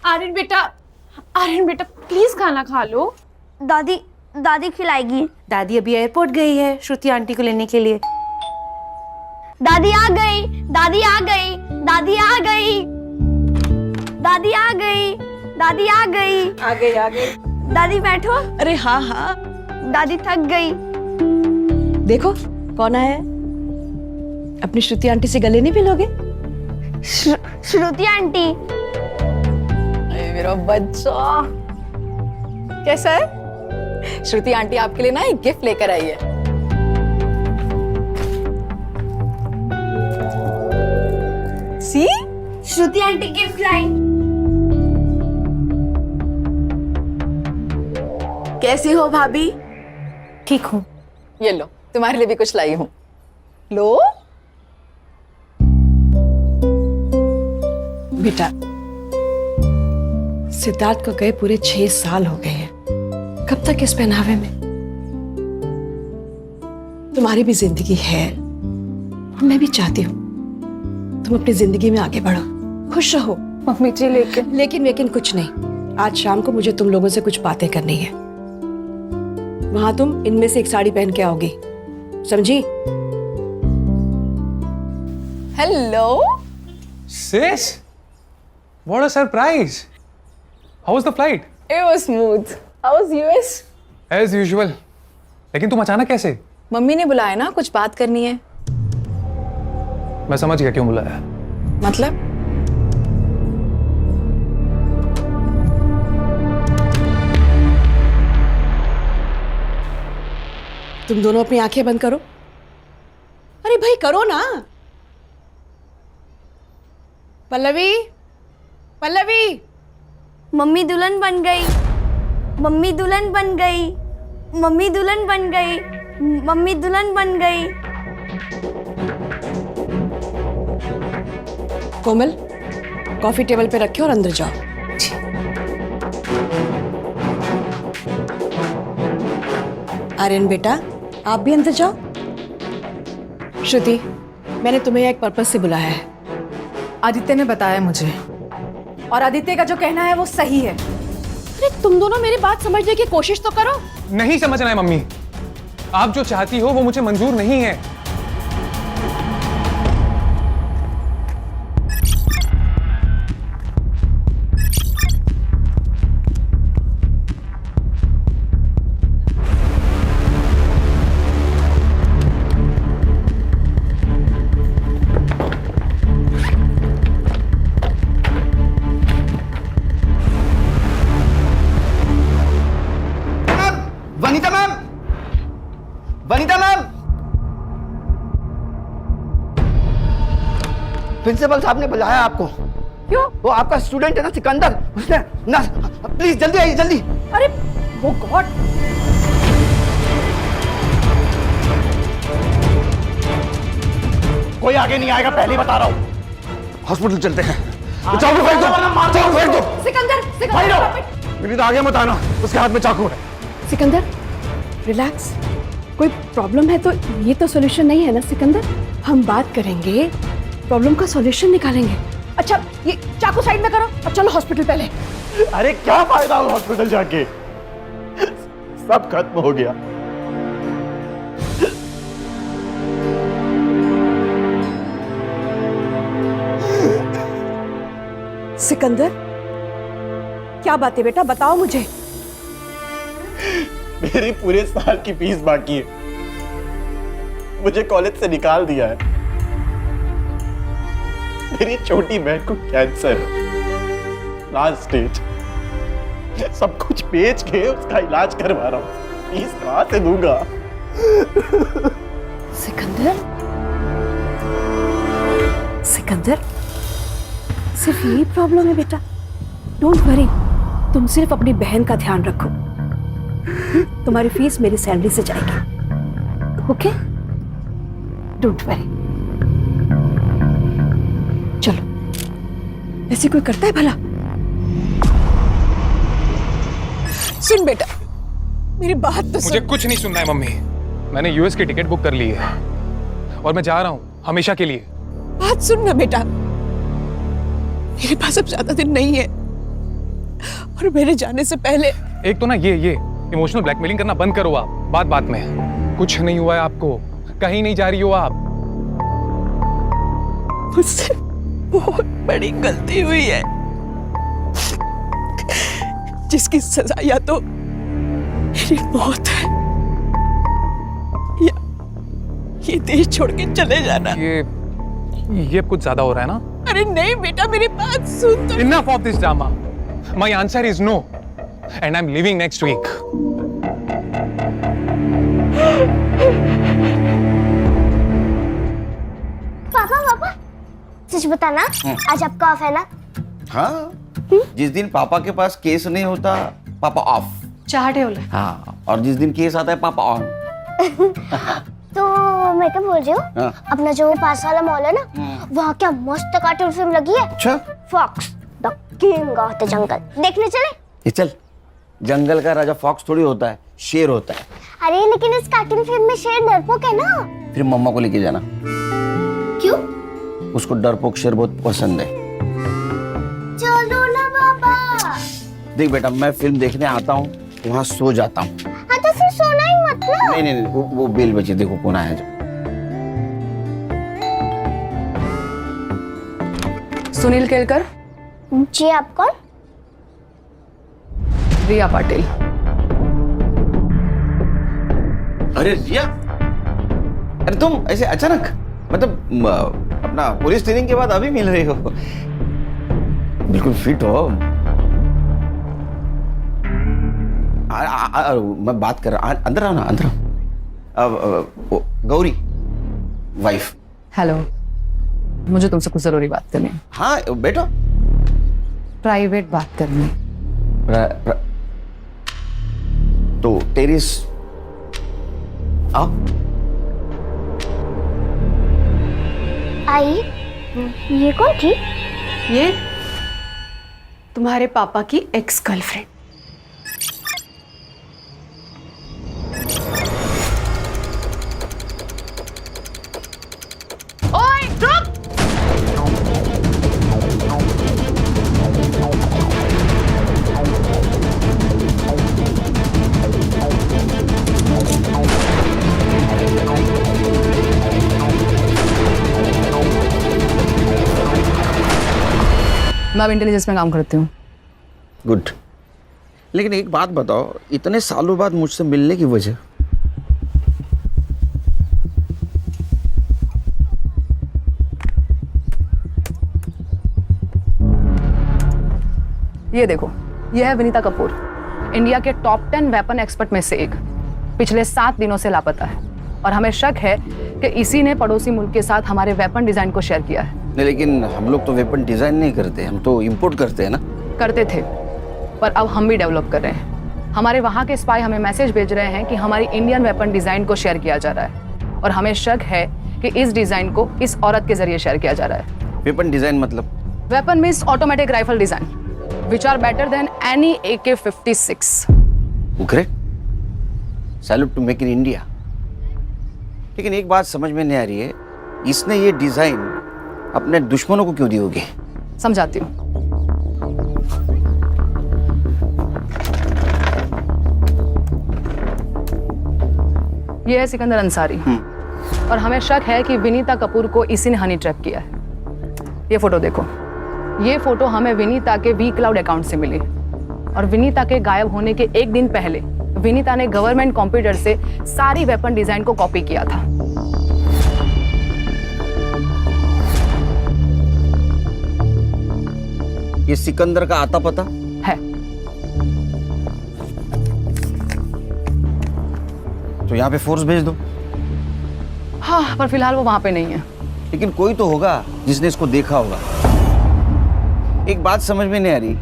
आर्यन बेटा, आर्यन बेटा प्लीज खाना खा लो। दादी दादी खिलाएगी। दादी अभी एयरपोर्ट गई है श्रुति आंटी को लेने के लिए। दादी आ गई, दादी आ गई, दादी आ गई, दादी आ गई, दादी आ गई। आ गई आ गई। दादी बैठो। अरे हाँ हाँ, दादी थक गई। देखो कौन आया है। अपनी श्रुति आंटी से गले नहीं मिलोगे? श्रुति आंटी। अरे मेरा बच्चा कैसा है? श्रुति आंटी आपके लिए ना एक गिफ्ट लेकर आई है। सी श्रुति आंटी गिफ्ट लाई। कैसी हो भाभी? ठीक हूँ। ये लो, तुम्हारे लिए भी कुछ लाई हूँ। लो बेटा, सिद्धार्थ को गए पूरे 6 साल हो गए हैं। कब तक इस पहनावे में? तुम्हारी भी जिंदगी है, मैं भी चाहती हूँ तुम अपनी जिंदगी में आगे बढ़ो, खुश रहो। मम्मी जी लेकिन कुछ नहीं। आज शाम को मुझे तुम लोगों से कुछ बातें करनी है। वहां तुम इनमें से एक साड़ी पहन के आओगी, समझी? Hello Sis, what a surprise! How was the flight? It was smooth. How was US? As usual. लेकिन तुम अचानक कैसे? मम्मी ने बुलाया ना, कुछ बात करनी है। मैं समझ गया क्यों बुलाया। मतलब? तुम दोनों अपनी आंखें बंद करो। अरे भाई करो ना। पल्लवी, पल्लवी। मम्मी दुल्हन बन गई, मम्मी दुल्हन बन गई, मम्मी दुल्हन बन गई, मम्मी दुल्हन बन गई। कोमल, कॉफी टेबल पे रखे और अंदर जाओ। आर्यन बेटा, आप भी अंदर जाओ। श्रुति, मैंने तुम्हें एक पर्पस से बुलाया है। आदित्य ने बताया मुझे, और आदित्य का जो कहना है वो सही है। अरे तुम दोनों मेरी बात समझने की कोशिश तो करो। नहीं समझना है मम्मी। आप जो चाहती हो वो मुझे मंजूर नहीं है। Vanita ma'am, Vanita ma'am, principal साहब ने बुलाया आपको। क्यों? वो आपका स्टूडेंट है ना सिकंदर, उसने ना, प्लीज जल्दी आइए जल्दी। अरे वो गॉड। कोई आगे नहीं आएगा, पहले ही बता रहा हूँ। हॉस्पिटल चलते हैं। चाकू फेंक दो, चाकू फेंक दो। सिकंदर, मेरी तो आगे मत आना, उसके हाथ में चाकू है। सिकंदर, रिलैक्स। कोई प्रॉब्लम है तो ये तो सॉल्यूशन नहीं है ना सिकंदर। हम बात करेंगे, प्रॉब्लम का सॉल्यूशन निकालेंगे। अच्छा ये चाकू साइड में करो और चलो हॉस्पिटल पहले। अरे क्या फायदा हो हॉस्पिटल जाके, सब खत्म हो गया। सिकंदर, क्या बात है बेटा, बताओ मुझे। मेरी पूरे साल की फीस बाकी है, मुझे कॉलेज से निकाल दिया है। मेरी छोटी बहन को कैंसर है, लास्ट स्टेज। सब कुछ बेच के उसका इलाज करवा रहा हूँ, फीस कहां से दूंगा? सिकंदर, सिकंदर, सिर्फ यही प्रॉब्लम है बेटा। डोंट वरी, तुम सिर्फ अपनी बहन का ध्यान रखो। तुम्हारी फीस मेरी सैलरी से जाएगी, ओके? Don't worry. चलो, ऐसे कोई करता है भला? सुन बेटा, मेरी बात तो मुझे कुछ नहीं सुनना है मम्मी। मैंने यूएस की टिकट बुक कर ली है और मैं जा रहा हूँ हमेशा के लिए। बात सुन ना बेटा, मेरे पास अब ज्यादा दिन नहीं है। और मेरे जाने से पहले। एक तो ना ये इमोशनल ब्लैकमेलिंग करना बंद करो आप, बात बात में। कुछ नहीं हुआ है आपको, कहीं नहीं जा रही हो आप। मुझसे बहुत बड़ी गलती हुई है, जिसकी सजा या तो मेरी मौत है या ये देश छोड़ के चले जाना। ये कुछ ज्यादा हो रहा है ना? अरे नहीं बेटा, मेरी बात सुन तो। Enough of this drama. My answer is no, and I'm leaving next week. पापा सच बताना, आज आपका ऑफ है ना? हाँ, जिस दिन पापा के पास केस नहीं होता पापा ऑफ। चाहते हो? हाँ, और जिस दिन केस आता है पापा ऑन। तो मैं क्या बोल रही हूँ, हाँ। अपना जो पास वाला मॉल है ना, वहाँ क्या मस्त कार्टून फिल्म लगी है। अच्छा, fox the king of the jungle, देखने चले? ये चल। जंगल का राजा फॉक्स थोड़ी होता है, शेर होता है। अरे लेकिन इस कार्टून फिल्म में शेर डरपोक है ना। फिर मम्मा को लेके जाना, क्यों? उसको डरपोक शेर बहुत पसंद है। चलो ना पापा। देख बेटा, मैं फिल्म देखने आता हूँ, वहाँ सो जाता हूँ। हाँ तो फिर सोना ही मत ना। नहीं, वो बेल बची, देखो कौन आया जो। सुनील केलकर। जी, आप कौन? रिया पाटिल। अरे रिया, अरे तुम ऐसे अचानक, मतलब अपना पुलिस ट्रेनिंग के बाद अभी मिल रही हो? बिल्कुल फिट हो। मैं बात कर रहा, अंदर आओ ना, अंदर आओ। गौरी वाइफ। हेलो, मुझे तुमसे कुछ जरूरी बात करनी है। हाँ बेटा, प्राइवेट बात करनी है। तो टेरिस आओ। आई, ये कौन थी? ये तुम्हारे पापा की एक्स गर्लफ्रेंड। ओए रुक! मैं अब इंटेलिजेंस में काम करती हूँ। गुड। लेकिन एक बात बताओ, इतने सालों बाद मुझसे मिलने की वजह? ये देखो, ये है विनीता कपूर, इंडिया के टॉप 10 वेपन एक्सपर्ट में से एक। पिछले 7 दिनों से लापता है और हमें शक है कि इसी ने पड़ोसी मुल्क के साथ हमारे वेपन डिजाइन को शेयर किया है। नहीं, लेकिन हम लोग तो वेपन डिजाइन नहीं करते, हम तो इंपोर्ट करते हैं ना। करते थे, पर अब हम भी डेवलप कर रहे हैं। हमारे वहाँ के स्पाई हमें मैसेज भेज रहे हैं कि हमारी इंडियन वेपन डिजाइन को शेयर किया जा रहा है और हमें शक है कि इस डिजाइन को इस औरत के जरिए शेयर किया जा रहा है। वेपन डिजाइन मतलब? Weapon means automatic rifle design which are better than any AK-56. Great, salute to make in India. लेकिन एक बात समझ में नहीं आ रही है, इसने ये डिजाइन अपने दुश्मनों को क्यों दी होगी? समझाती हूँ। ये है सिकंदर अंसारी और हमें शक है कि विनीता कपूर को इसी ने हनी ट्रैप किया है। ये फोटो देखो, ये फोटो हमें विनीता के वी क्लाउड अकाउंट से मिली और विनीता के गायब होने के एक दिन पहले विनीता ने गवर्नमेंट कंप्यूटर से सारी वेपन डिजाइन को कॉपी किया था। ये सिकंदर का आता पता है। तो यहाँ पे फोर्स भेज दो। हाँ, पर फिलहाल वो वहां पे नहीं है। लेकिन कोई तो होगा जिसने इसको देखा होगा। एक बात समझ में नहीं आ रही,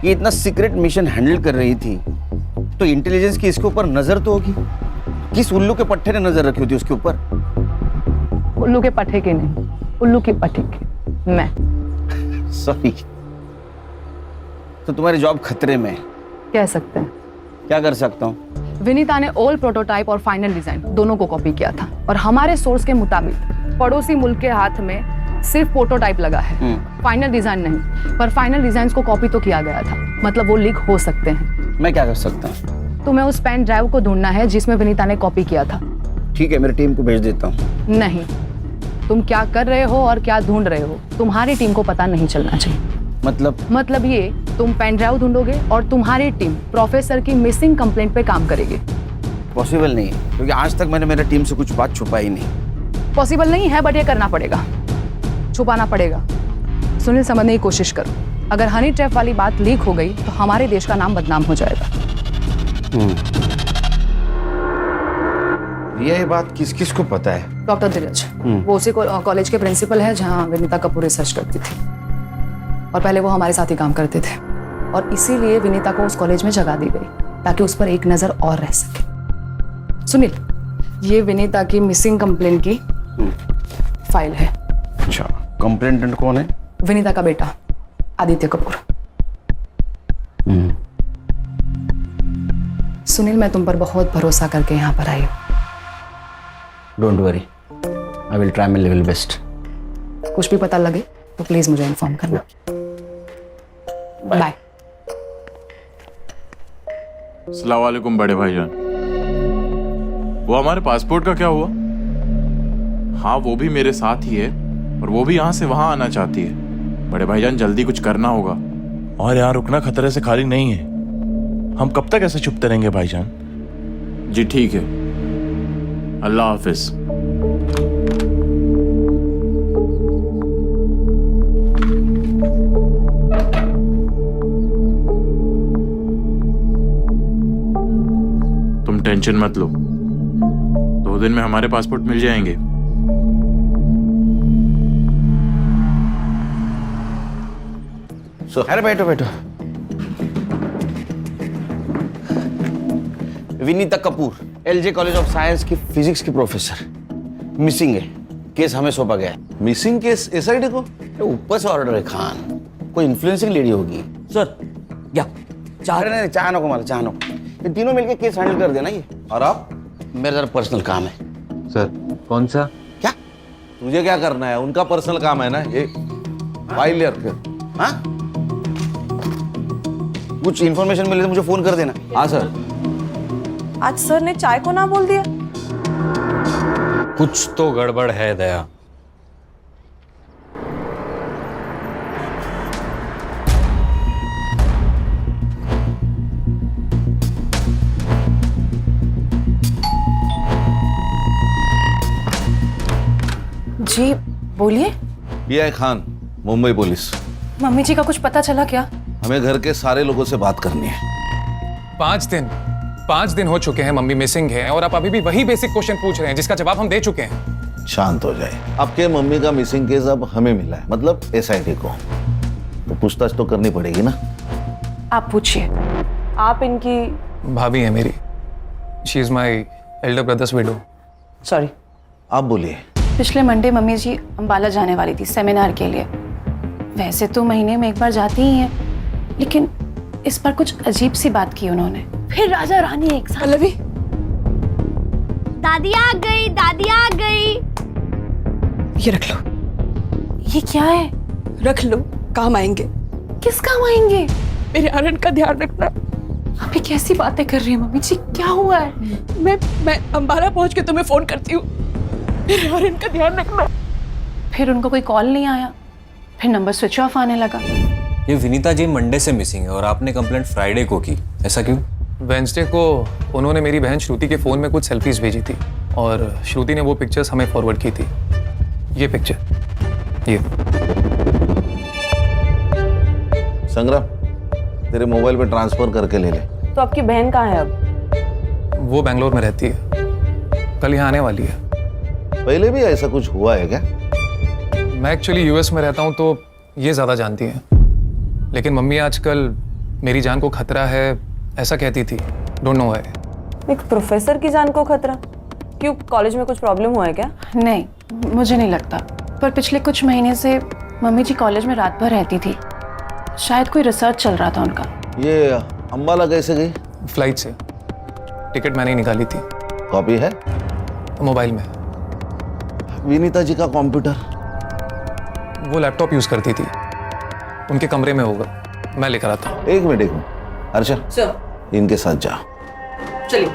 ये इतना सीक्रेट मिशन हैंडल कर रही थी तो इंटेलिजेंस की इसके ऊपर नजर तो होगी। किस उल्लू के पट्टे ने नजर रखी होती उसके ऊपर? उल्लू के पट्टे की नहीं, उल्लू की पट्टी की। मैं सॉरी। तो तुम्हारी जॉब खतरे में है? कह सकते हैं। क्या कर सकता हूँ? विनीता ने ओल्ड प्रोटोटाइप और फाइनल डिजाइन दोनों को कॉपी किया था और हमारे सोर्स के मुताबिक पड़ोसी मुल्क के हाथ में सिर्फ प्रोटोटाइप लगा है, फाइनल डिजाइन नहीं। पर फाइनल डिजाइन को कॉपी तो किया गया था, मतलब वो लीक हो सकते हैं। मैं क्या कर सकता हूँ? तुम्हें उस पेन ड्राइव को ढूंढना है जिसमें विनीता ने कॉपी किया था। ठीक है, मेरी टीम को भेज देता हूँ। नहीं, तुम क्या कर रहे हो और क्या ढूंढ रहे हो तुम्हारी टीम को पता नहीं चलना चाहिए। मतलब ये, तुम पेन ड्राइव ढूंढोगे और तुम्हारी टीम प्रोफेसर की मिसिंग कंप्लेंट पे काम करेगी। पॉसिबल नहीं है, क्योंकि आज तक मैंने मेरी टीम से कुछ बात छुपाई नहीं। पॉसिबल नहीं है, बट ये करना पड़ेगा, छुपाना पड़ेगा। सुनील, समझने की कोशिश करो। अगर हनी ट्रैप वाली बात लीक हो गई तो हमारे देश का नाम बदनाम हो जाएगा। ये बात किस किस को पता है? डॉक्टर धीरज, वो उसी कॉलेज के प्रिंसिपल है जहाँ विनीता कपूर रिसर्च करती थी, और पहले वो हमारे साथ ही काम करते थे, और इसीलिए विनीता को उस कॉलेज में जगह दी गई ताकि उस पर एक नजर और रह सके। सुनील, ये विनीता की मिसिंग कंप्लेंट की फाइल है। अच्छा, कंप्लेंटेंट कौन है? विनीता का बेटा आदित्य कपूर। सुनील, मैं तुम पर बहुत भरोसा करके यहाँ पर आई हूँ। Don't worry, I will try my level best. कुछ भी पता लगे तो प्लीज मुझे इन्फॉर्म करना। बाय। अस्सलाम वालेकुम बड़े भाईजान। वो हमारे पासपोर्ट का क्या हुआ? हाँ, वो भी मेरे साथ ही है, और वो भी यहाँ से वहाँ आना चाहती है। बड़े भाईजान, जल्दी कुछ करना होगा। और यहाँ रुकना खतरे से खाली नहीं है। हम कब तक ऐसे चुपते रहेंगे भाईजान? जी ठीक है, अल्लाह हाफिज। तुम टेंशन मत लो, 2 दिन में हमारे पासपोर्ट मिल जाएंगे। अरे बैठो बैठो। Vinita Kapoor, LJ college of science की फिजिक्स की प्रोफेसर, मिसिंग है। केस हमें सौंपा गया है। मिसिंग केस एसआईडी को? ऊपर से ऑर्डर है खान, कोई इन्फ्लुएंसिंग लेडी होगी। सर क्या चाह अरे नहीं, चाह नको, चाह नको। ये तीनों मिलके केस हैंडल कर देना। ये और आप? मेरा जरा पर्सनल काम है। सर कौन सा? क्या तुझे क्या करना है? उनका पर्सनल काम है ना ये। फाइल ले फिर। हाँ, कुछ इन्फॉर्मेशन मिले तो मुझे फोन कर देना। हाँ सर। आज सर ने चाय को ना बोल दिया। कुछ तो गड़बड़ है दया। जी बोलिए। ये है खान, मुंबई पुलिस। मम्मी जी का कुछ पता चला क्या? हमें घर के सारे लोगों से बात करनी है। 5 दिन हो चुके हैं मम्मी मिसिंग है, और आप अभी भी वही बेसिक क्वेश्चन पूछ रहे हैं जिसका जवाब हम दे चुके हैं। शांत हो जाए। आपके मम्मी का मिसिंग केस अब हमें मिला है, मतलब एसआईटी को, तो पूछताछ तो करनी पड़ेगी ना। आप पूछिए। आप इनकी भाभी है मेरी। She is my elder brothers window. Sorry. आप बोलिए। पिछले मंडे मम्मी जी अंबाला जाने वाली थी सेमिनार के लिए। वैसे तो महीने में एक बार जाती ही हैं, लेकिन इस बार कुछ अजीब सी बात की उन्होंने। फिर राजा रानी एक साथ। दादी आ गई, दादी आ गई। ये रख लो। ये क्या है? रख लो, काम आएंगे। किस काम आएंगे? मेरे आर्यन का ध्यान रखना। आप ये कैसी बातें कर रही हैं मम्मी जी? क्या हुआ है? मैं अंबाला पहुंच के तुम्हें फोन करती हूँ। मेरे आर्यन का ध्यान रखना। फिर उनको कोई कॉल नहीं आया, फिर नंबर स्विच ऑफ आने लगा। ये विनीता जी मंडे से मिसिंग है और आपने कंप्लेंट फ्राइडे को की, ऐसा क्यों? वेंसडे को उन्होंने मेरी बहन श्रुति के फ़ोन में कुछ सेल्फीज भेजी थी, और श्रुति ने वो पिक्चर्स हमें फॉरवर्ड की थी। ये पिक्चर, ये। संग्राम, तेरे मोबाइल पे ट्रांसफर करके ले ले। तो आपकी बहन कहाँ है अब? वो बेंगलोर में रहती है, कल यहाँ आने वाली है। पहले भी ऐसा कुछ हुआ है क्या? मैं एक्चुअली यूएस में रहता हूँ तो ये ज़्यादा जानती हैं, लेकिन मम्मी आजकल मेरी जान को खतरा है ऐसा कहती थी। Don't know why. एक प्रोफेसर की जान को खतरा? क्यों, कॉलेज में कुछ प्रॉब्लम हुआ है क्या? नहीं, मुझे नहीं लगता, पर पिछले कुछ महीने से मम्मी जी कॉलेज में रात भर रहती थी। शायद कोई रिसर्च चल रहा था उनका। ये अंबाला कैसे गई? फ्लाइट से। टिकट मैंने ही निकाली थी। कॉपी है मोबाइल में। विनीता जी का कंप्यूटर? वो लैपटॉप यूज़ करती थी, उनके कमरे में होगा, मैं लेकर आता हूँ। एक मिनट अर्षा सर इनके साथ जा। चलिए।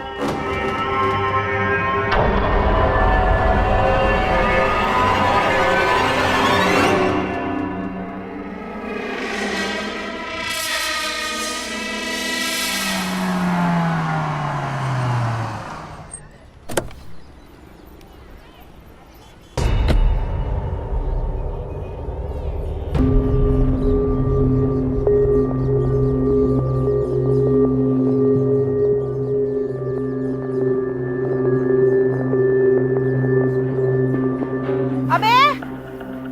अबे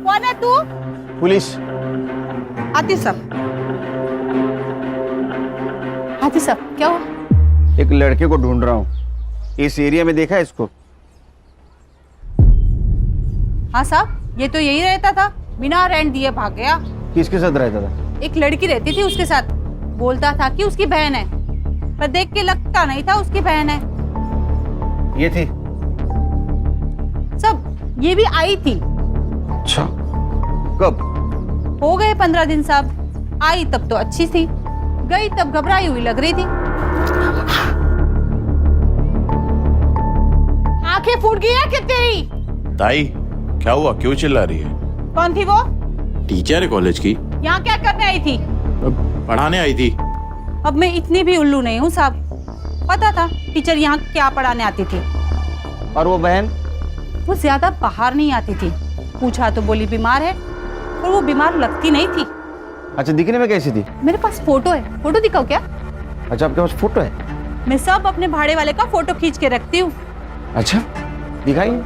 कौन है तू? पुलिस। आती सब क्या हुआ? एक लड़के को ढूंढ रहा हूँ, इस एरिया में देखा है इसको? हाँ साहब, ये तो यही रहता था, बिना रेंट दिए भाग गया। किसके साथ रहता था? एक लड़की रहती थी उसके साथ, बोलता था कि उसकी बहन है, पर देख के लगता नहीं था उसकी बहन है। ये थी? सब ये भी आई थी। अच्छा, कब? हो गए 15 दिन साहब। आई तब तो अच्छी थी, गई तब घबराई हुई लग रही थी। आंखें फूट गई है क्या तेरी? ताई क्या हुआ, क्यों चिल्ला रही है? कौन थी वो? टीचर है कॉलेज की। यहाँ क्या करने आई थी? पढ़ाने आई थी। अब मैं इतनी भी उल्लू नहीं हूँ साहब, पता था टीचर यहाँ क्या पढ़ाने आती थी। और वो बहन? वो ज्यादा बाहर नहीं आती थी, पूछा तो बोली बीमार है, और वो बीमार लगती नहीं थी। अच्छा, दिखने में कैसी थी? मेरे पास फोटो है, फोटो दिखाओ क्या? अच्छा, आपके पास फोटो है? मैं सब अपने भाड़े वाले का फोटो खींच के रखती हूँ। अच्छा, दिखाइए।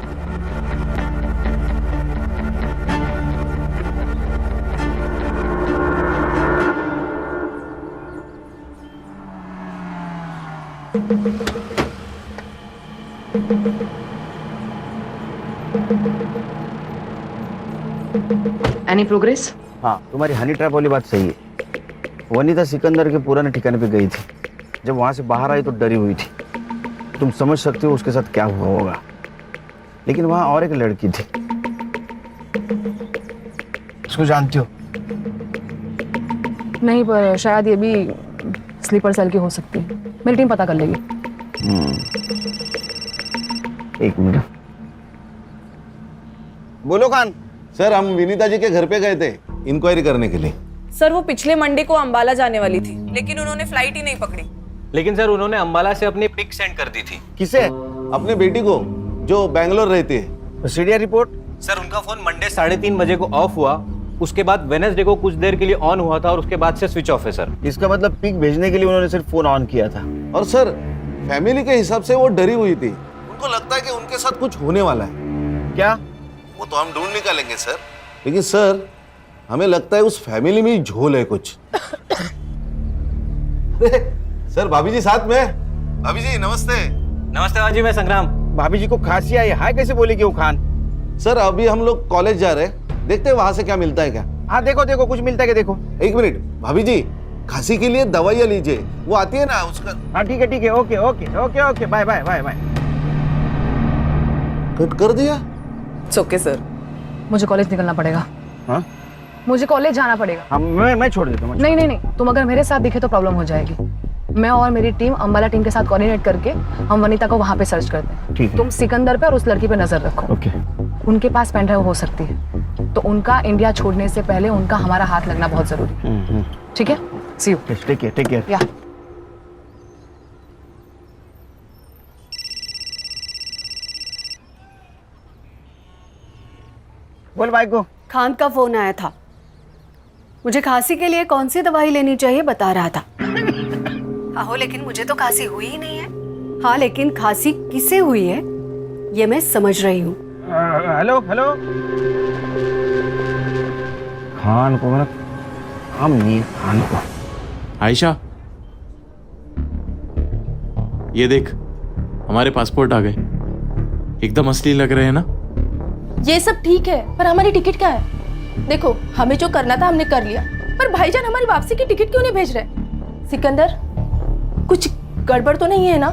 Any progress? हाँ, तुम्हारी हनी ट्रैप वाली बात सही है। वनीता सिकंदर के पुराने ठिकाने पे गई थी, जब वहां से बाहर आई तो डरी हुई थी। तुम समझ सकते हो उसके साथ क्या हुआ होगा। लेकिन वहां और एक लड़की थी, उसको जानती हो? नहीं, पर शायद ये भी स्लीपर सेल की हो सकती है। मेरी टीम पता कर लेगी। एक मिनट। बोलो खान। सर, हम विनीता जी के घर पे गए थे इंक्वायरी करने के लिए। सर, वो पिछले मंडे को अंबाला जाने वाली थी, लेकिन उन्होंने फ्लाइट ही नहीं पकड़ी। लेकिन सर उन्होंने अंबाला से अपनी पिक सेंड कर दी थी। किसे? अपने बेटी को, जो बैंगलोर रहती है। CDR report? सर उनका फोन मंडे 3:30 बजे को ऑफ हुआ, उसके बाद वेडनेसडे को कुछ देर के लिए ऑन हुआ था और उसके बाद से स्विच ऑफ है सर। इसका मतलब पिक भेजने के लिए उन्होंने सिर्फ फोन ऑन किया था। और सर, फैमिली के हिसाब से वो डरी हुई थी, उनको लगता है कि उनके साथ कुछ होने वाला है। क्या? वो तो हम ढूंढ निकालेंगे सर, लेकिन सर हमें लगता है उस फैमिली में ही झोल है कुछ। सर, भाभी जी साथ में। भाभी जी नमस्ते। नमस्ते भाजी, मैं संग्राम। भाभी जी को खांसी आई, हाय कैसे बोलेगी वो खान? सर, अभी हम लोग कॉलेज जा रहे हैं, देखते हैं वहां से क्या मिलता है क्या। हाँ, देखो देखो कुछ मिलता है क्या, देखो। एक मिनट भाभी जी, खांसी के लिए दवाइयाँ लीजिए, वो आती है ना उसका। हाँ ठीक है, okay okay okay okay, bye bye bye bye. Cut कर दिया। It's okay sir. मुझे कॉलेज निकलना पड़ेगा। हाँ, मुझे कॉलेज जाना पड़ेगा। हाँ मैं छोड़ देता हूँ। नहीं नहीं नहीं, तुम अगर मेरे साथ दिखे तो प्रॉब्लम हो जाएगी। मैं और मेरी टीम अंबाला टीम के साथ कोऑर्डिनेट करके हम वनीता को वहां पे सर्च करते हैं। ठीक है। तुम सिकंदर पे और उस लड़की पे नजर रखो। ओके। उनके पास पेन ड्राइव हो सकती है, तो उनका इंडिया छोड़ने से पहले उनका हमारा हाथ लगना बहुत जरूरी है। ठीक है, सी यू। Take care. या बोल भाई को। खान का फोन आया था, मुझे खांसी के लिए कौन सी दवाई लेनी चाहिए बता रहा था। आहो, लेकिन मुझे तो खांसी हुई ही नहीं है। हाँ, लेकिन खांसी किसे हुई है ये मैं समझ रही हूँ। Hello hello. खान को मतलब काम नहीं है खान को। आयशा, ये देख, हमारे पासपोर्ट आ गए, एकदम असली लग रहे हैं ना। ये सब ठीक है, पर हमारी टिकट क्या है? देखो, हमें जो करना था हमने कर लिया, पर भाईजान हमारी वापसी की टिकट क्यों नहीं भेज रहे? सिकंदर, कुछ गड़बड़ तो नहीं है ना?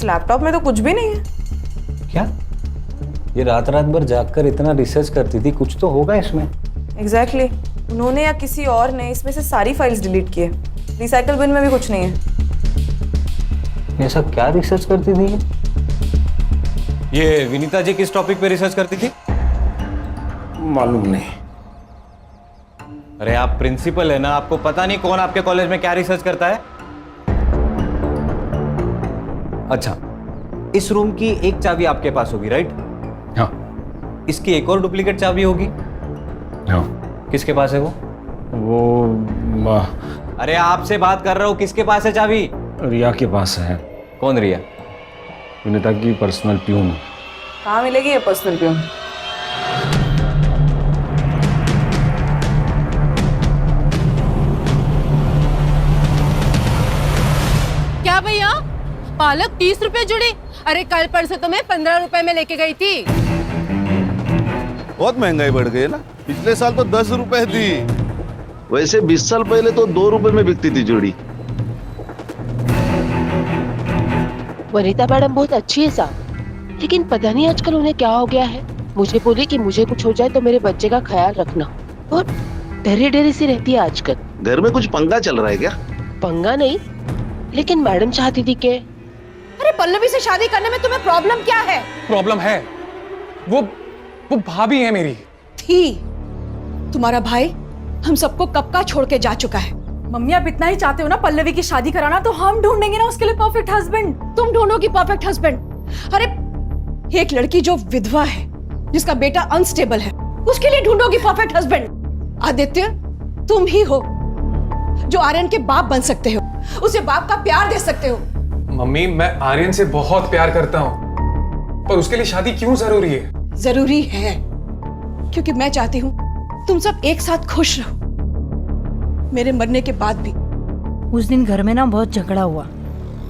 लैपटॉप में तो कुछ भी नहीं है। क्या? ये रात रात भर जागकर इतना रिसर्च करती थी, कुछ तो होगा इसमें। एग्जैक्टली उन्होंने या किसी और ने इसमें से सारी फाइल्स डिलीट किए। रिसाइकल बिन में भी कुछ नहीं है। ये सब क्या रिसर्च करती थी? ये विनीता जी किस टॉपिक पे रिसर्च करती थी? मालूम नहीं। अरे आप प्रिंसिपल है ना, आपको पता नहीं कौन आपके कॉलेज में क्या रिसर्च करता है? अच्छा, इस रूम की एक चाबी आपके पास होगी, राइट? हाँ। इसकी एक और डुप्लीकेट चाबी होगी? हाँ। किसके पास है वो? अरे आपसे बात कर रहा हूँ, किसके पास है चाबी? रिया के पास है। कौन रिया? विनीता की पर्सनल प्यून। कहाँ मिलेगी ये पर्सनल प्यून? क्या भैया, पालक 30 रुपए जुड़ी? अरे कल परसों तो मैं 15 रुपए में लेके गई थी। बहुत महंगाई बढ़ गई है ना। पिछले साल तो 10 रुपए थी। वैसे 20 साल पहले तो 2 रुपए में बिकती थी जोड़ी। वनीता मैडम बहुत अच्छी है साहब, लेकिन पता नहीं आजकल उन्हें क्या हो गया है। मुझे बोली कि मुझे कुछ हो जाए तो मेरे बच्चे का ख्याल रखना, और डरी डरी सी रहती है आजकल। घर में कुछ पंगा चल रहा है क्या? पंगा नहीं, लेकिन मैडम चाहती थी कि अरे पल्लवी से शादी करने में तुम्हें प्रॉब्लम क्या है? प्रॉब्लम है, वो भाभी है मेरी। थी। तुम्हारा भाई हम सबको कब का छोड़ के जा चुका है। मम्मी आप इतना ही चाहते हो ना पल्लवी की शादी कराना, तो हम ढूंढेंगे ना उसके लिए परफेक्ट हस्बैंड। तुम ढूंढोगी परफेक्ट हस्बैंड? अरे एक लड़की जो विधवा है, जिसका बेटा अनस्टेबल है, उसके लिए ढूंढोगी परफेक्ट हस्बैंड। आदित्य तुम ही हो जो आर्यन के बाप बन सकते हो, उसे बाप का प्यार दे सकते हो। मम्मी मैं आर्यन से बहुत प्यार करता हूँ, पर उसके लिए शादी क्यों जरूरी है? जरूरी है क्योंकि मैं चाहती हूँ तुम सब एक साथ खुश रहो, मेरे मरने के बाद भी। उस दिन घर में ना बहुत झगड़ा हुआ,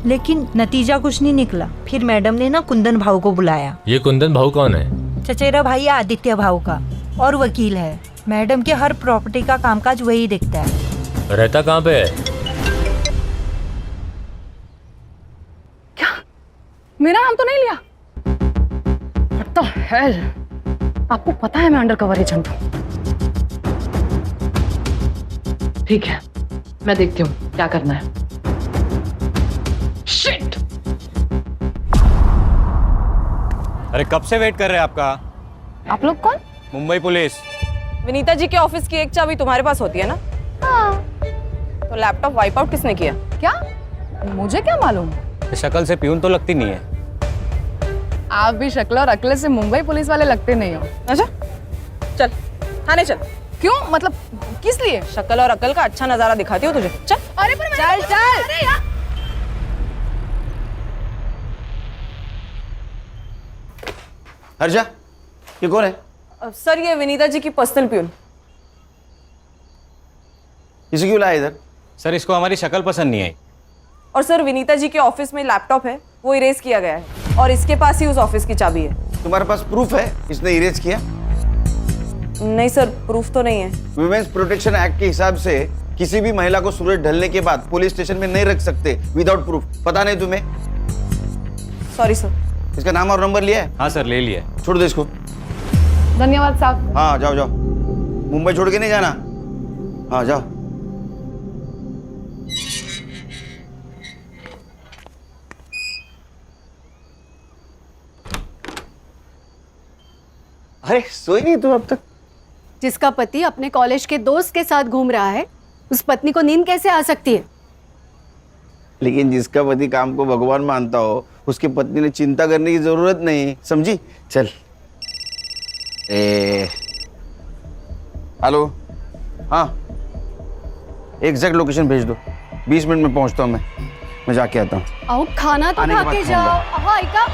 लेकिन नतीजा कुछ नहीं निकला। फिर मैडम ने ना कुंदन भाऊ को बुलाया। ये कुंदन भाऊ कौन है? चचेरा भाई है आदित्य भाऊ का, और वकील है। मैडम के हर प्रॉपर्टी का कामकाज वही देखता है। रहता कहाँ पे है? क्या? मेरा नाम तो नहीं लिया? What the hell? आपको पता है मैं अंडर कवर एजेंट हूँ। ठीक है, मैं देखती हूँ क्या करना है। Shit! अरे कब से वेट कर रहे हैं आपका? आप लोग कौन? मुंबई पुलिस। विनीता जी के ऑफिस की एक चाबी तुम्हारे पास होती है ना? हाँ। तो लैपटॉप वाइप आउट किसने किया? क्या? मुझे क्या मालूम? शक्ल से प्यून तो लगती नहीं है। आप भी शक्ल और अकल से मुंबई पुलिस वाले लगते नहीं हो। अच्छा चल थाने चल। क्यों? मतलब किस लिए? शक्ल और अकल का अच्छा नजारा दिखाती हो तुझे। चल। अरे पर चल चल। अरे यार। हर्षा, ये कौन है? सर ये विनीता जी की पर्सनल प्यून। इसे क्यों लाया इधर? सर इसको हमारी शक्ल पसंद नहीं आई। और सर विनीता जी के ऑफिस में लैपटॉप है, वो इरेज किया गया है, और इसके पास ही उस ऑफिस की चाबी है। तुम्हारे पास प्रूफ है इसने इरेज किया? नहीं सर, प्रूफ तो नहीं है। वुमेन्स प्रोटेक्शन एक्ट के हिसाब से किसी भी महिला को सूरज ढलने के बाद पुलिस स्टेशन में नहीं रख सकते विदाउट प्रूफ। पता नहीं तुम्हें? Sorry sir. इसका नाम और नंबर लिया है? हाँ सर ले लिया। छोड़ दो इसको। धन्यवाद साहब। हाँ जाओ जाओ, मुंबई छोड़ के नहीं जाना। हाँ जाओ। अरे सोई नहीं तू अब तक? जिसका पति अपने कॉलेज के दोस्त के साथ घूम रहा है, उस पत्नी को नींद कैसे आ सकती है? लेकिन जिसका पति काम को भगवान मानता हो, उसकी पत्नी ने चिंता करने की जरूरत नहीं, समझी? चल। हेलो, हाँ एग्जैक्ट लोकेशन भेज दो। 20 मिनट में पहुंचता हूँ मैं जाके आता हूँ। आओ खाना तो खा के जाओ। हाँ इका।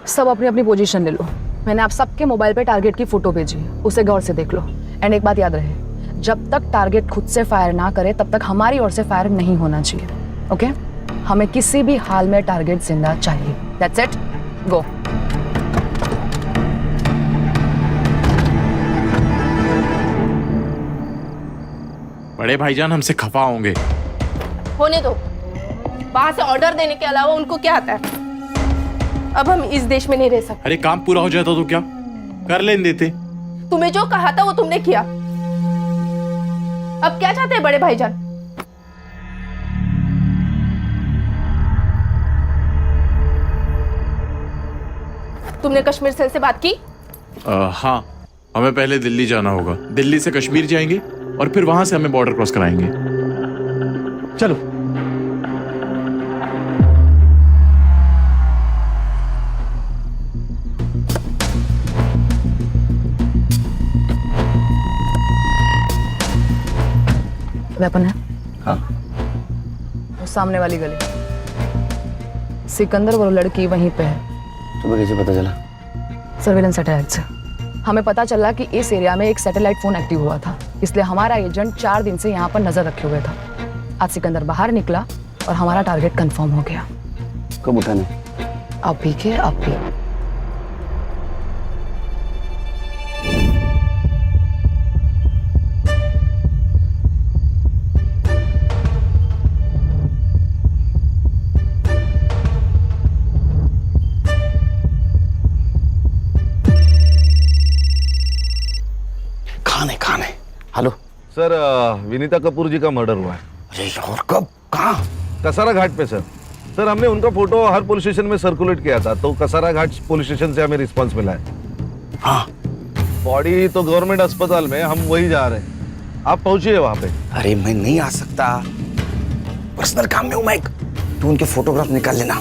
सब अपनी अपनी पोजीशन ले लो। मैंने आप सबके मोबाइल पे टारगेट की फोटो भेजी है, उसे गौर से देख लो। एंड एक बात याद रहे, जब तक टारगेट खुद से फायर ना करे तब तक हमारी ओर से फायर नहीं होना चाहिए। ओके? हमें किसी भी हाल में टारगेट जिंदा चाहिए। दैट्स इट, गो। बड़े भाईजान हमसे खफा होंगे। होने दो, बाहर से ऑर्डर देने के अलावा उनको क्या आता है? अब हम इस देश में नहीं रह सकते। अरे काम पूरा हो जाता तो क्या कर लेने देते। तुम्हें जो कहा था वो तुमने किया। अब क्या चाहते हैं बड़े भाईजान? तुमने कश्मीर सेल से बात की? हाँ, हमें पहले दिल्ली जाना होगा। दिल्ली से कश्मीर जाएंगे और फिर वहां से हमें बॉर्डर क्रॉस कराएंगे। चलो। वेपन है? हाँ। वो सामने वाली गली। सिकंदर और लड़की वहीं पे है। तुम्हें कैसे पता चला? सर्वेलेंस सैटेलाइट से हमें पता चला कि इस एरिया में एक सैटेलाइट फोन एक्टिव हुआ था, इसलिए हमारा एजेंट 4 दिन से यहाँ पर नजर रखे हुए था। आज सिकंदर बाहर निकला और हमारा टारगेट कंफर्म हो गया। कब उठाने? अब भी के अब भी। खाने। हेलो सर, विनीता कपूर जी का मर्डर हुआ है। अरे यार, कब? कहाँ? कसारा घाट पे सर। सर, हमने उनका फोटो हर पुलिस स्टेशन में सर्कुलेट किया था, तो कसारा घाट पुलिस स्टेशन से हमें रिस्पांस मिला है। हाँ। बॉडी तो गवर्नमेंट अस्पताल में, हम वही जा रहे हैं। आप पहुंचिए वहां पे। अरे मैं नहीं आ सकता, पर्सनल काम में हूं मैं। तू उनके फोटोग्राफ निकाल लेना।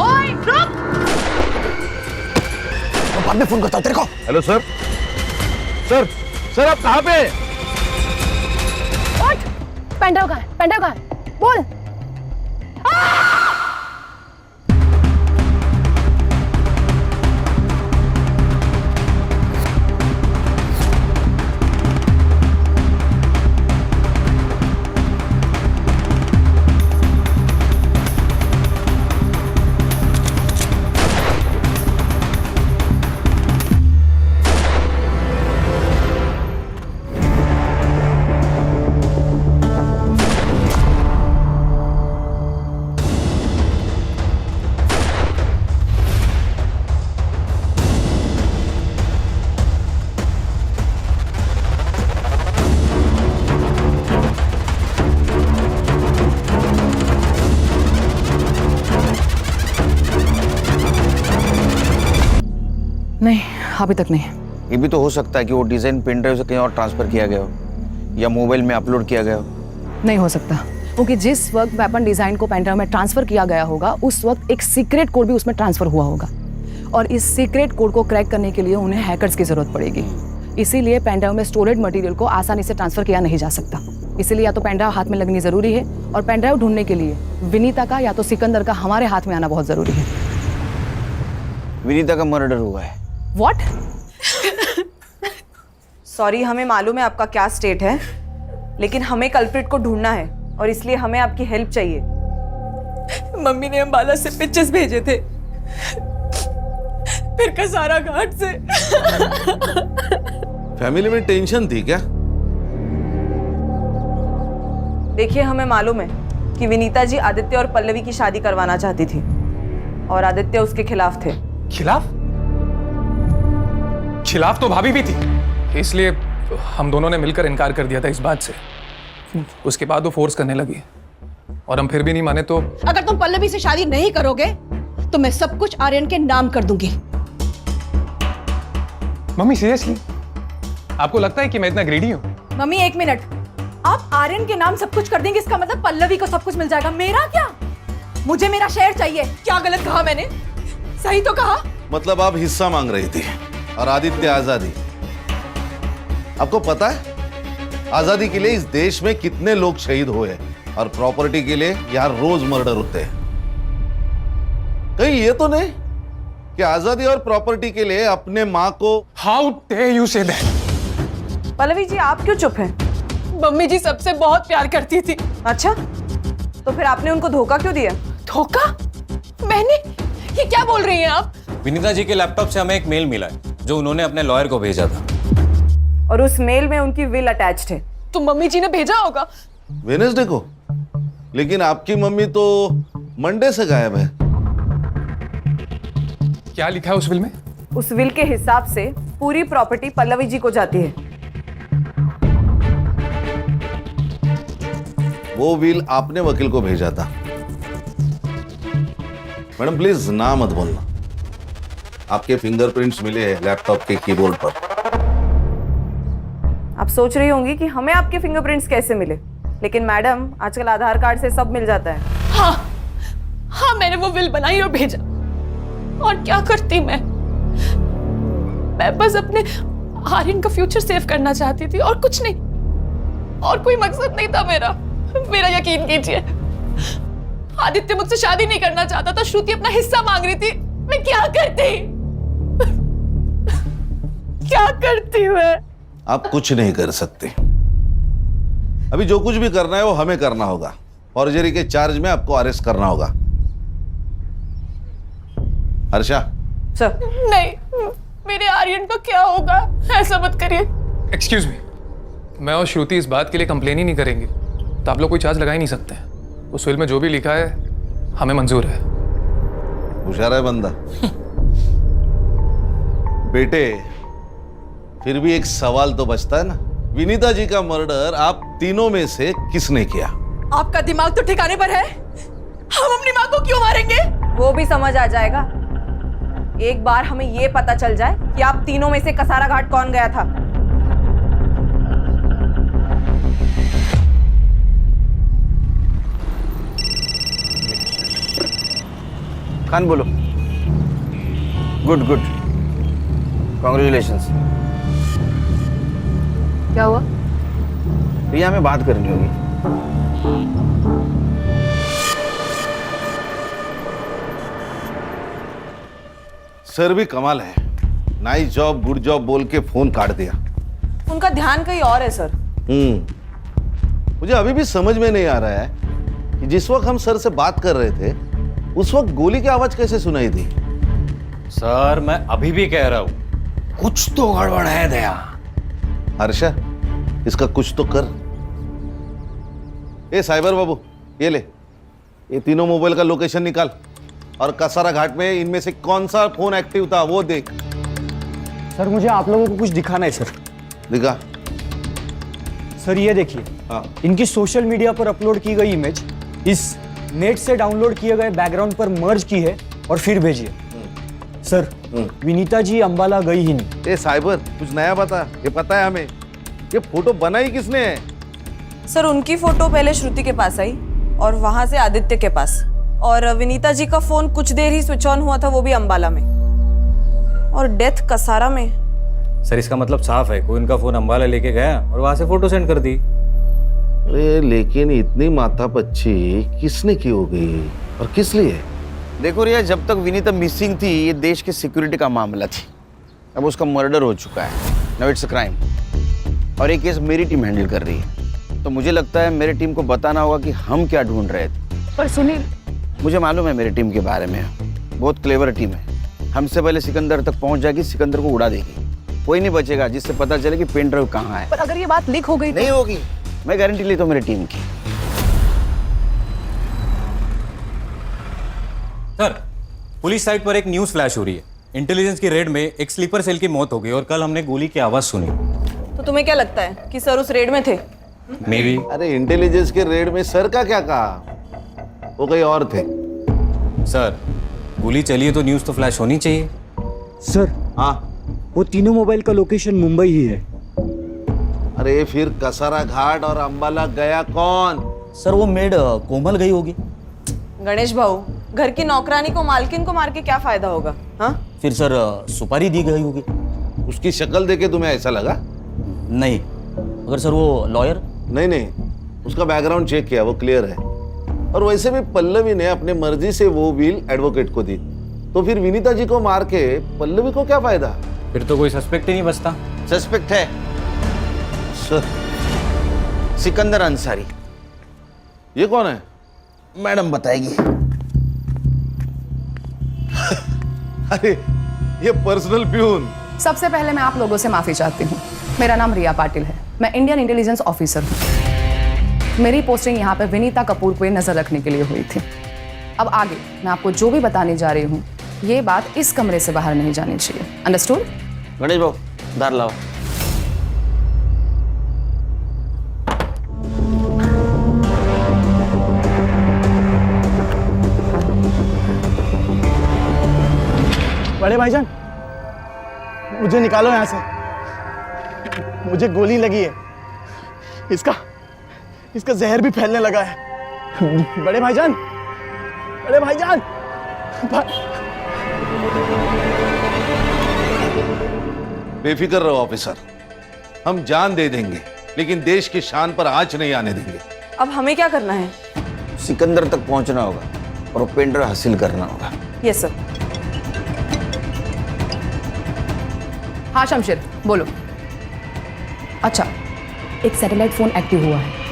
ओए रुक! मैं बाद में फोन करता हूं तेरे को। Hello sir. सर आप कहाँ पे? पेंड्राइव कहाँ है? पेंड्राइव कहाँ है? बोल। नहीं, अभी तक नहीं। ये भी तो हो सकता है कि वो डिजाइन पेन ड्राइव से कहीं और ट्रांसफर किया गया हो या मोबाइल में अपलोड किया गया हो। नहीं हो सकता, क्योंकि जिस वक्त वेपन डिजाइन को पेनड्राइव में ट्रांसफर किया गया होगा उस वक्त एक सीक्रेट कोड भी उसमें ट्रांसफर हुआ होगा, और इस सीक्रेट कोड को क्रैक करने के लिए उन्हें हैकर्स की जरूरत पड़ेगी। इसीलिए पेनड्राइव में स्टोरेड मटेरियल को आसानी से ट्रांसफर किया नहीं जा सकता। इसीलिए या तो पेनड्राइव हाथ में लगनी जरूरी है, और पेनड्राइव ढूंढने के लिए विनीता का या तो सिकंदर का हमारे हाथ में आना बहुत जरूरी है। विनीता का मर्डर हुआ है। व्हाट? सॉरी, हमें मालूम है आपका क्या स्टेट है, लेकिन हमें कल्प्रिट को ढूंढना है और इसलिए हमें आपकी हेल्प चाहिए। मम्मी ने अंबाला से पिक्चर्स भेजे थे, फिर कसारा घाट से। फैमिली में टेंशन थी क्या? देखिए, हमें मालूम है कि विनीता जी आदित्य और पल्लवी की शादी करवाना चाहती थी और आदित्य उसके खिलाफ थे। खिलाफ तो भाभी भी थी, इसलिए हम दोनों ने मिलकर इनकार कर दिया था इस बात से। उसके बाद वो फोर्स करने लगी और हम फिर भी नहीं माने तो। अगर तुम पल्लवी से शादी नहीं करोगे तो मैं सब कुछ आर्यन के नाम कर दूंगी। मम्मी सीरियसली आपको लगता है कि मैं इतना ग्रीडी हूँ? मम्मी एक मिनट, आप आर्यन के नाम सब कुछ कर देंगे, इसका मतलब पल्लवी को सब कुछ मिल जाएगा। मेरा क्या? मुझे मेरा शेयर चाहिए। क्या गलत कहा मैंने? सही तो कहा। मतलब आप हिस्सा मांग रही थी और आदित्य आजादी। आपको पता है आजादी के लिए इस देश में कितने लोग शहीद हुए और प्रॉपर्टी के लिए यहाँ रोज मर्डर होते हैं। कहीं ये तो नहीं कि आजादी और प्रॉपर्टी के लिए अपने माँ को। How dare you say that? Pallavi ji, आप क्यों चुप हैं? मम्मी जी सबसे बहुत प्यार करती थी। अच्छा, तो फिर आपने उनको धोखा क्यों दिया? धोखा? मैंने? ये क्या बोल रही हैं आप? विनीता जी के लैपटॉप से हमें एक मेल मिला है जो उन्होंने अपने लॉयर को भेजा था, और उस मेल में उनकी विल अटैच्ड है। तो मम्मी जी ने भेजा होगा। वेडनेसडे को? लेकिन आपकी मम्मी तो मंडे से गायब है। क्या लिखा है उस विल में? उस विल के हिसाब से पूरी प्रॉपर्टी पल्लवी जी को जाती है। वो विल आपने वकील को भेजा था। मैडम प्लीज ना मत बोलना। आपके फिंगरप्रिंट्स मिले हैं लैपटॉप के कीबोर्ड पर। आप सोच रही होंगी कि हमें आपके फिंगरप्रिंट्स कैसे मिले, लेकिन मैडम आजकल आधार कार्ड से सब मिल जाता है। हाँ मैंने वो विल बनाई और भेजा। और क्या करती मैं बस अपने आर्यन का फ्यूचर सेव करना चाहती थी और कुछ नहीं, और कोई मकसद नहीं था मेरा यकीन कीजिए। आदित्य मुझसे शादी नहीं करना चाहता था, श्रुति अपना हिस्सा मांग रही थी। मैं क्या करती मैं? आप कुछ नहीं कर सकते। अभी जो कुछ भी करना है वो हमें करना होगा। फॉर्जरी के चार्ज में आपको अरेस्ट करना होगा। हर्षा। सर। नहीं, मेरे आर्यन को क्या होगा? ऐसा मत करिए। एक्सक्यूज मी, मैं और श्रुति इस बात के लिए कंप्लेन ही नहीं करेंगे तो आप लोग कोई चार्ज लगा ही नहीं सकते। उस विल में जो भी लिखा है हमें मंजूर है। होशियार है बंदा। बेटे, फिर भी एक सवाल तो बचता है ना, विनीता जी का मर्डर आप तीनों में से किसने किया? आपका दिमाग तो ठिकाने पर है। हम अपनी माँ को क्यों मारेंगे? वो भी समझ आ जाएगा एक बार हमें ये पता चल जाए कि आप तीनों में से कसारा घाट कौन गया था। खान बोलो। Good good, congratulations. क्या हुआ? प्रिया हमें बात करनी होगी। सर भी कमाल है, नाइस जॉब गुड जॉब बोल के फोन काट दिया। उनका ध्यान कहीं और है सर। मुझे अभी भी समझ में नहीं आ रहा है कि जिस वक्त हम सर से बात कर रहे थे उस वक्त गोली की आवाज कैसे सुनाई दी। सर मैं अभी भी कह रहा हूं कुछ तो गड़बड़ है दया। हर्षा, इसका कुछ तो कर। ए साइबर बाबू, ये ले, ये तीनों मोबाइल का लोकेशन निकाल और कसारा घाट में इनमें से कौन सा फोन एक्टिव था वो देख। सर मुझे आप लोगों को कुछ दिखाना है सर। दिखा। सर ये देखिए, इनकी सोशल मीडिया पर अपलोड की गई इमेज इस नेट से डाउनलोड किए गए बैकग्राउंड पर मर्ज की है और फिर भेजी है। सर विनीता जी अंबाला गई ही नहीं। ए साइबर, कुछ नया बता। ये पता है हमें, ये फोटो बनाई किसने है? सर उनकी फोटो पहले श्रुति के पास आई और वहां से आदित्य के पास, और विनीता जी का फोन कुछ देर ही स्विच ऑन हुआ था, वो भी अंबाला में, और डेथ कसारा में। सर इसका मतलब साफ है कोई उनका फोन अंबाला लेके गया और वहां से फोटो सेंड कर दी। अरे लेकिन इतनी माथापच्ची किसने की होगी और किस लिए? देखो रिया, जब तक विनीता मिसिंग थी ये देश की सिक्योरिटी का मामला थी। अब उसका मर्डर हो चुका है, नाउ इट्स अ क्राइम, और ये केस मेरी टीम हैंडल कर रही है। तो मुझे लगता है मेरी टीम को बताना होगा कि हम क्या ढूंढ रहे थे। पर सुनील, मुझे मालूम है मेरी टीम के बारे में, बहुत क्लेवर टीम है। हमसे पहले सिकंदर तक पहुंच जाएगी, सिकंदर को उड़ा देगी। कोई नहीं बचेगा जिससे पता चले कि पेन ड्राइव कहाँ है। पर अगर ये बात लीक हो गई तो? नहीं होगी, मैं गारंटी लेता हूँ मेरी टीम की। सर पुलिस साइट पर एक न्यूज फ्लैश हो रही है। इंटेलिजेंस की रेड में एक स्लीपर सेल की मौत हो गई और कल हमने गोली की आवाज सुनी। तो तुम्हें क्या लगता है कि सर उस रेड में थे? May be. अरे इंटेलिजेंस के रेड में सर का क्या कहा, वो कहीं और थे। सर गोली चली है तो न्यूज तो फ्लैश होनी चाहिए। सर हाँ, वो तीनों मोबाइल का लोकेशन मुंबई ही है। अरे फिर कसारा घाट और अंबाला गया कौन? सर वो मेड कोमल गई होगी। गणेश भाऊ, घर की नौकरानी को मालकिन को मार के क्या फायदा होगा? हाँ फिर सर सुपारी दी गई होगी। उसकी शक्ल देके तुम्हें ऐसा लगा? नहीं, अगर सर वो लॉयर? नहीं, उसका बैकग्राउंड चेक किया, वो क्लियर है। और वैसे भी पल्लवी ने अपने मर्जी से वो विल एडवोकेट को दी, तो फिर विनीता जी को मार के पल्लवी को क्या फायदा? फिर तो कोई सस्पेक्ट ही नहीं बचता। सस्पेक्ट है सर, सिकंदर अंसारी। ये कौन है? मैडम बताएगी। अरे ये पर्सनल प्यून। सबसे पहले मैं आप लोगों से माफी चाहती हूँ। मेरा नाम रिया पाटिल है, मैं इंडियन इंटेलिजेंस ऑफिसर हूँ। मेरी पोस्टिंग यहाँ पे विनीता कपूर पे नजर रखने के लिए हुई थी। अब आगे मैं आपको जो भी बताने जा रही हूँ, ये बात इस कमरे से बाहर नहीं जानी चाहिए। अंडरस्टूड? गणेश भाऊ दार लाओ। बड़े भाईजान, मुझे निकालो यहाँ से। मुझे गोली लगी है। इसका जहर भी फैलने लगा है। बड़े भाईजान, बड़े भाईजान। बेफिक्र रहो ऑफिसर, हम जान दे देंगे लेकिन देश की शान पर आंच नहीं आने देंगे। अब हमें क्या करना है? सिकंदर तक पहुंचना होगा और वो पेन ड्राइव हासिल करना होगा। Yes sir. हाँ शमशेर, बोलो। अच्छा, एक सैटेलाइट फोन एक्टिव हुआ है।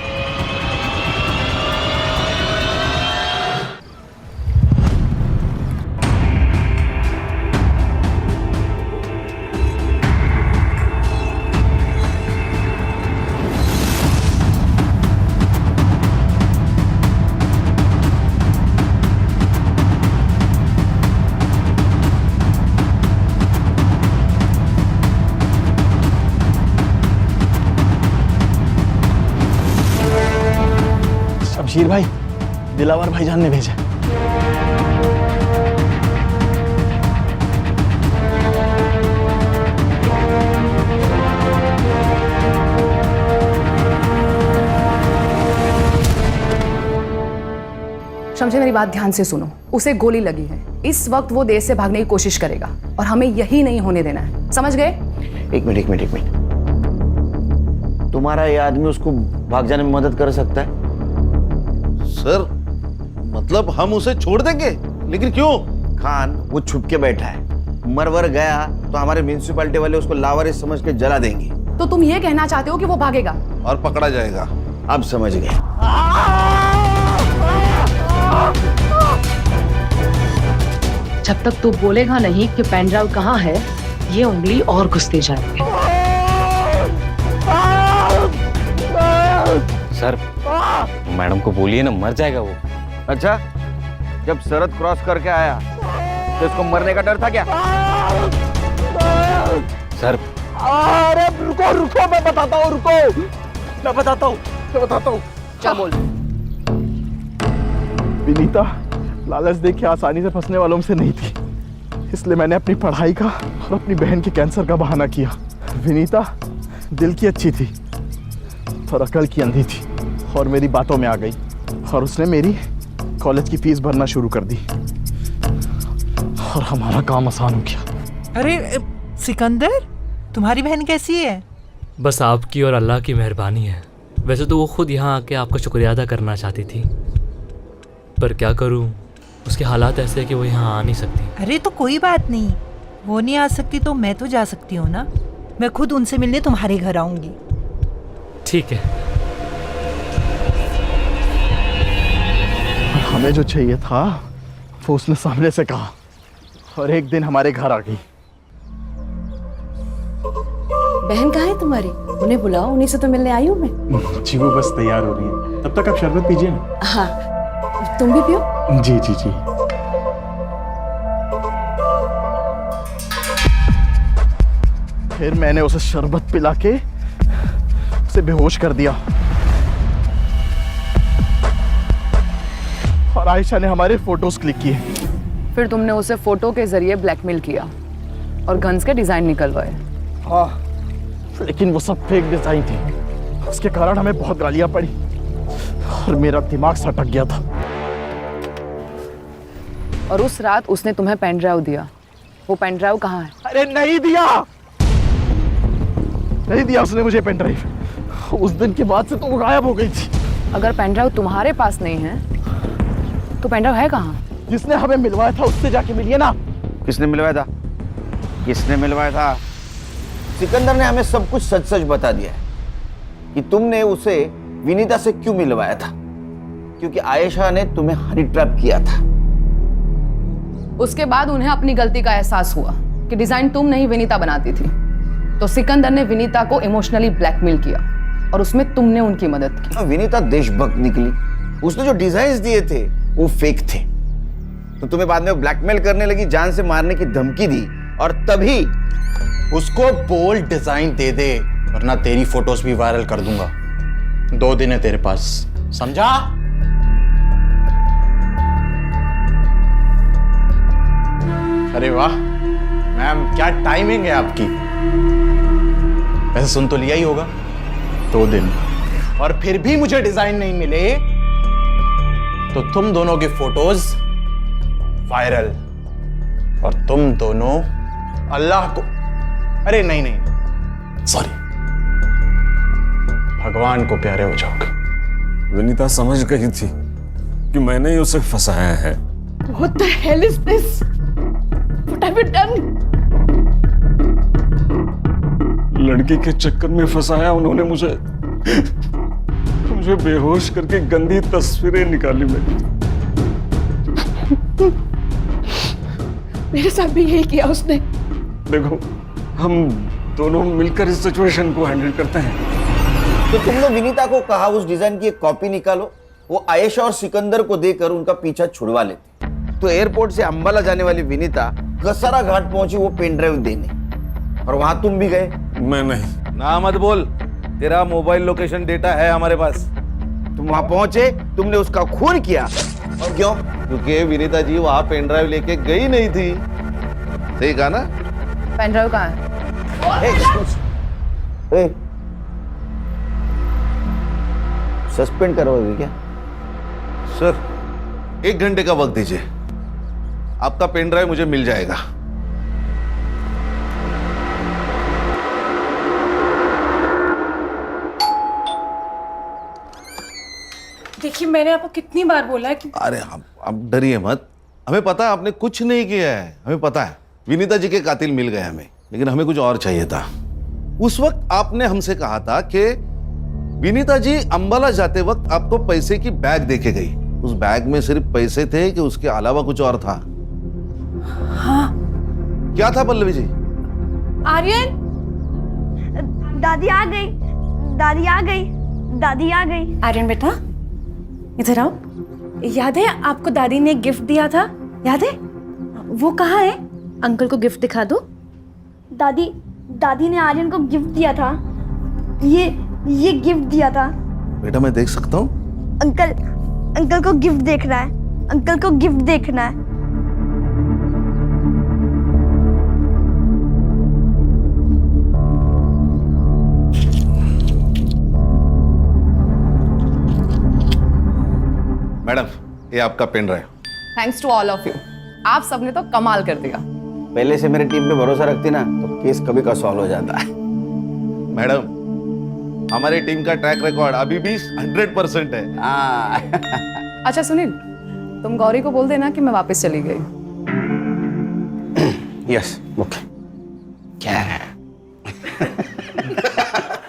शमशीर भाई, दिलावर भाईजान ने भेजा। शमशेर मेरी बात ध्यान से सुनो, उसे गोली लगी है। इस वक्त वो देश से भागने की कोशिश करेगा और हमें यही नहीं होने देना है, समझ गए? एक मिनट। तुम्हारा ये आदमी उसको भाग जाने में मदद कर सकता है? सर, मतलब हम उसे छोड़ देंगे? लेकिन क्यों? खान वो छुप के बैठा है, मरवर गया तो हमारे म्यूनिसिपैलिटी वाले उसको लावारिस समझ के जला देंगे। तो तुम ये कहना चाहते हो कि वो भागेगा और पकड़ा जाएगा? अब समझ गए। जब तक तू बोलेगा नहीं कि पेन ड्राइव कहाँ है, ये उंगली और घुसते जाएगी। सर, मैडम को बोलिए ना, मर जाएगा वो। अच्छा, जब सरहद क्रॉस करके आया तो इसको मरने का डर था क्या? सर, अरे रुको, मैं बताता हूँ। क्या बोल? विनीता लालच देख के आसानी से फंसने वालों में से नहीं थी, इसलिए मैंने अपनी पढ़ाई का और अपनी बहन के कैंसर का बहाना किया। विनीता दिल की अच्छी थी और अकल की अंधी थी और मेरी बातों में आ गई और उसने मेरी कॉलेज की फीस भरना शुरू कर दी और हमारा काम आसान हो गया। अरे सिकंदर, तुम्हारी बहन कैसी है? बस आपकी और अल्लाह की मेहरबानी है। वैसे तो वो खुद यहाँ आके आपका शुक्रिया अदा करना चाहती थी, पर क्या करूँ, उसके हालात ऐसे हैं कि वो यहाँ आ नहीं सकती। अरे तो कोई बात नहीं, वो नहीं आ सकती तो मैं तो जा सकती हूँ ना। मैं खुद उनसे मिलने तुम्हारे घर आऊंगी। ठीक है। हमें जो चाहिए था वो उसने सामने से कहा और एक दिन हमारे घर आ गई। बहन कहाँ है तुम्हारी? उन्हें बुलाओ, उन्हीं से तो मिलने आई हूँ मैं। जी वो बस तैयार हो रही है, तब तक आप शरबत पीजिए ना। हाँ, तुम भी पियो। जी। फिर मैंने उसे शरबत पिला के उसे बेहोश कर दिया और आयशा ने हमारे फोटोज क्लिक किए। फिर तुमने उसे फोटो के जरिए ब्लैकमेल किया और गन्स के डिजाइन निकलवाए। हाँ, लेकिन वो सब फेक डिजाइन थी। उसके कारण हमें बहुत गालियां पड़ी और मेरा दिमाग सटक गया था। और उस रात उसने तुम्हें पेन ड्राइव दिया। वो पेन ड्राइव कहाँ है? अरे नहीं दिया उसने मुझे पेन ड्राइव। उस दिन के बाद से तो वो गायब हो गई थी। अगर पेन ड्राइव तुम्हारे पास नहीं है तो पेन ड्राइव है कहाँ? जिसने हमें मिलवाया था उससे जाके मिलिए ना। किसने मिलवाया था? सिकंदर ने हमें सब कुछ सच सच बता दिया है कि तुमने उसे विनीता से क्यों मिलवाया था, क्योंकि आयशा ने तुम्हें हनी ट्रैप किया था। उसके बाद उन्हें अपनी गलती का एहसास हुआ कि डिजाइन तुम नहीं विनीता बनाती थी, तो सिकंदर ने विनीता को इमोशनली ब्लैकमेल किया और उसमें तुमने उनकी मदद की। विनीता देशभक्त निकली। उसने जो डिजाइन दिए थे वो फेक थे, तो तुम्हें बाद में ब्लैकमेल करने लगी, जान से मारने की धमकी दी, और तभी उसको बोल्ड डिजाइन दे दे वरना तेरी फोटोज भी वायरल कर दूंगा। 2 दिन है तेरे पास, समझा? अरे वाह मैम, क्या टाइमिंग है आपकी। वैसे सुन तो लिया ही होगा, 2 दिन, और फिर भी मुझे डिजाइन नहीं मिले तो तुम दोनों की फोटोज वायरल, और तुम दोनों अल्लाह को, अरे नहीं सॉरी, भगवान को प्यारे हो जाओगे। विनीता समझ गई थी कि मैंने ही उसे फंसाया है। What the hell is this? What have you done? लड़की के चक्कर में फंसाया उन्होंने मुझे बेहोश करके गंदी तस्वीरें निकाली मेरी। मेरे साथ भी यही किया उसने। देखो, हम दोनों मिलकर इस सिचुएशन को हैंडल करते हैं। तो तुमने विनीता को कहा उस डिजाइन की एक कॉपी निकालो, वो आयशा और सिकंदर को देकर उनका पीछा छुड़वा लेते। तो एयरपोर्ट से अंबाला जाने वाली विनीता कसरा घाट पहुंची वो पेन ड्राइव देने, और वहां तुम भी गए। मैं नहीं। ना मत बोल, तेरा मोबाइल लोकेशन डेटा है हमारे पास। तुम वहां पहुंचे, तुमने उसका खून किया, और क्यों? क्योंकि विनीता जी वहां पेन ड्राइव लेके गई नहीं थी। सही कहा ना? पेन ड्राइव कहाँ है? सस्पेंड करोगे क्या? सर 1 घंटे का वक्त दीजिए, आपका पेन ड्राइव मुझे मिल जाएगा। देखिए, मैंने आपको कितनी बार बोला है कि अरे आप डरिए मत, हमें पता है आपने कुछ नहीं किया है। हमें पता है विनीता जी के कातिल मिल गए हमें, लेकिन हमें कुछ और चाहिए था। उस वक्त आपने हमसे कहा था कि विनीता जी अंबाला जाते वक्त आपको पैसे की बैग देके गई। उस बैग में सिर्फ पैसे थे कि उसके अलावा कुछ और था? हाँ। क्या था पल्लवी जी? आर्यन, दादी आ गई, दादी आ गई, दादी आ गई। आर्यन बेटा, इधर आओ। याद है आपको दादी ने गिफ्ट दिया था? याद है? वो कहाँ है? अंकल को गिफ्ट दिखा दो। दादी ने आर्यन को गिफ्ट दिया था। ये गिफ्ट दिया था। बेटा मैं देख सकता हूँ? अंकल को गिफ्ट देखना है, अंकल को गिफ्ट देखना है। मैडम, ये आपका pen drive. Thanks to all of you, आप सबने तो कमाल कर दिया। पहले से मेरी टीम पे भरोसा रखती ना तो केस कभी का सॉल्व हो जाता है। मैडम, हमारी टीम का ट्रैक रिकॉर्ड अभी भी 100% है। अच्छा सुनील, तुम गौरी को बोल देना कि मैं वापस चली गई। Yes, okay.